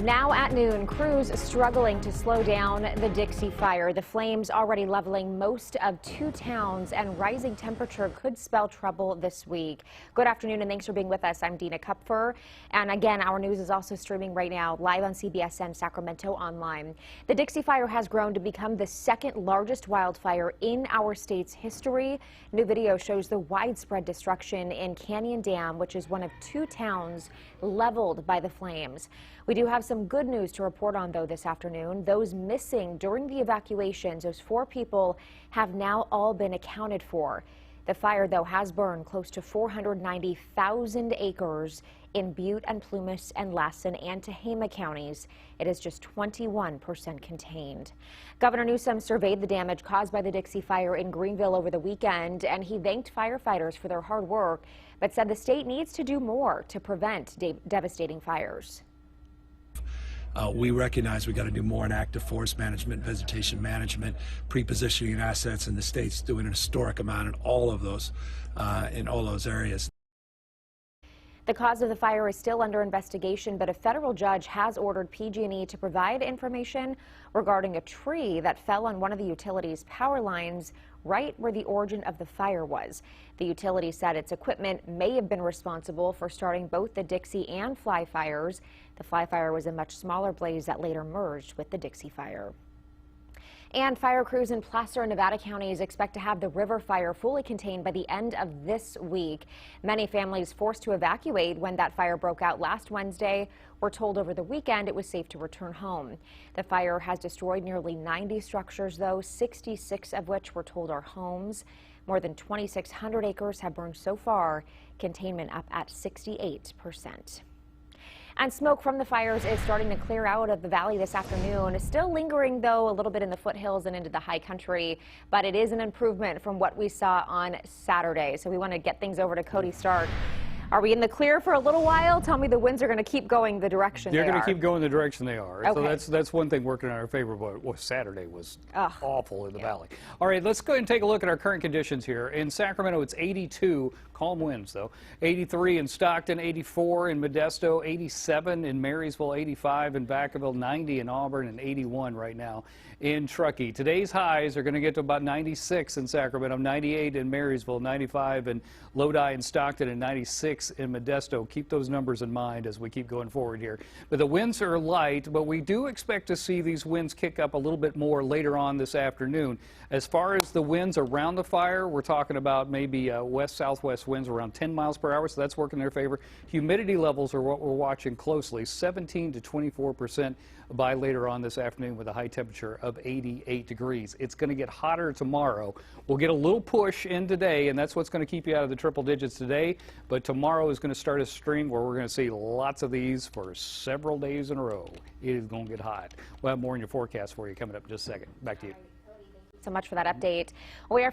Now at noon, crews struggling to slow down the Dixie Fire. The flames already leveling most of 2 towns, and rising temperature could spell trouble this week. Good afternoon and thanks for being with us. I'm Dina Kupfer. And again, our news is also streaming right now live on CBSN Sacramento Online. The Dixie Fire has grown to become the second largest wildfire in our state's history. New video shows the widespread destruction in Canyon Dam, which is one of 2 towns leveled by the flames. We do have some good news to report on, though, this afternoon. Those missing during the evacuations, those 4 people, have now all been accounted for. The fire, though, has burned close to 490,000 acres in Butte and Plumas and Lassen and Tehama counties. It is just 21% contained. Governor Newsom surveyed the damage caused by the Dixie Fire in Greenville over the weekend, and he thanked firefighters for their hard work, but said the state needs to do more to prevent devastating fires. We recognize we got to do more in active forest management, vegetation management, pre-positioning assets, and the state's doing an historic amount in all of those areas. The cause of the fire is still under investigation, but a federal judge has ordered PG&E to provide information regarding a tree that fell on one of the utility's power lines right where the origin of the fire was. The utility said its equipment may have been responsible for starting both the Dixie and Fly fires. The Fly fire was a much smaller blaze that later merged with the Dixie Fire. And fire crews in Placer and Nevada counties expect to have the river fire fully contained by the end of this week. Many families forced to evacuate when that fire broke out last Wednesday were told over the weekend it was safe to return home. The fire has destroyed nearly 90 structures, though, 66 of which we're told are homes. More than 2,600 acres have burned so far, containment up at 68%. And smoke from the fires is starting to clear out of the valley this afternoon. Still lingering, though, a little bit in the foothills and into the high country, but it is an improvement from what we saw on Saturday. So we want to get things over to Cody Stark. Are we in the clear for a little while? Tell me the winds are going to keep going the direction they are. They're going to keep going the direction they are. Okay. So that's one thing working in our favor, but Saturday was awful in the valley. All right, let's go ahead and take a look at our current conditions here. In Sacramento, it's 82, calm winds though, 83 in Stockton, 84 in Modesto, 87 in Marysville, 85 in Vacaville, 90 in Auburn, and 81 right now in Truckee. Today's highs are going to get to about 96 in Sacramento, 98 in Marysville, 95 in Lodi and Stockton, and 96 in Modesto. Keep those numbers in mind as we keep going forward here. But the winds are light, but we do expect to see these winds kick up a little bit more later on this afternoon. As far as the winds around the fire, we're talking about maybe west-southwest winds around 10 miles per hour, so that's working in their favor. Humidity levels are what we're watching closely, 17 to 24% by later on this afternoon with a high temperature of 88 degrees. It's going to get hotter tomorrow. We'll get a little push in today, and that's what's going to keep you out of the triple digits today. But tomorrow is going to start a string where we're going to see lots of these for several days in a row. It is going to get hot. We'll have more in your forecast for you coming up in just a second. Back to you. So much for that update. We are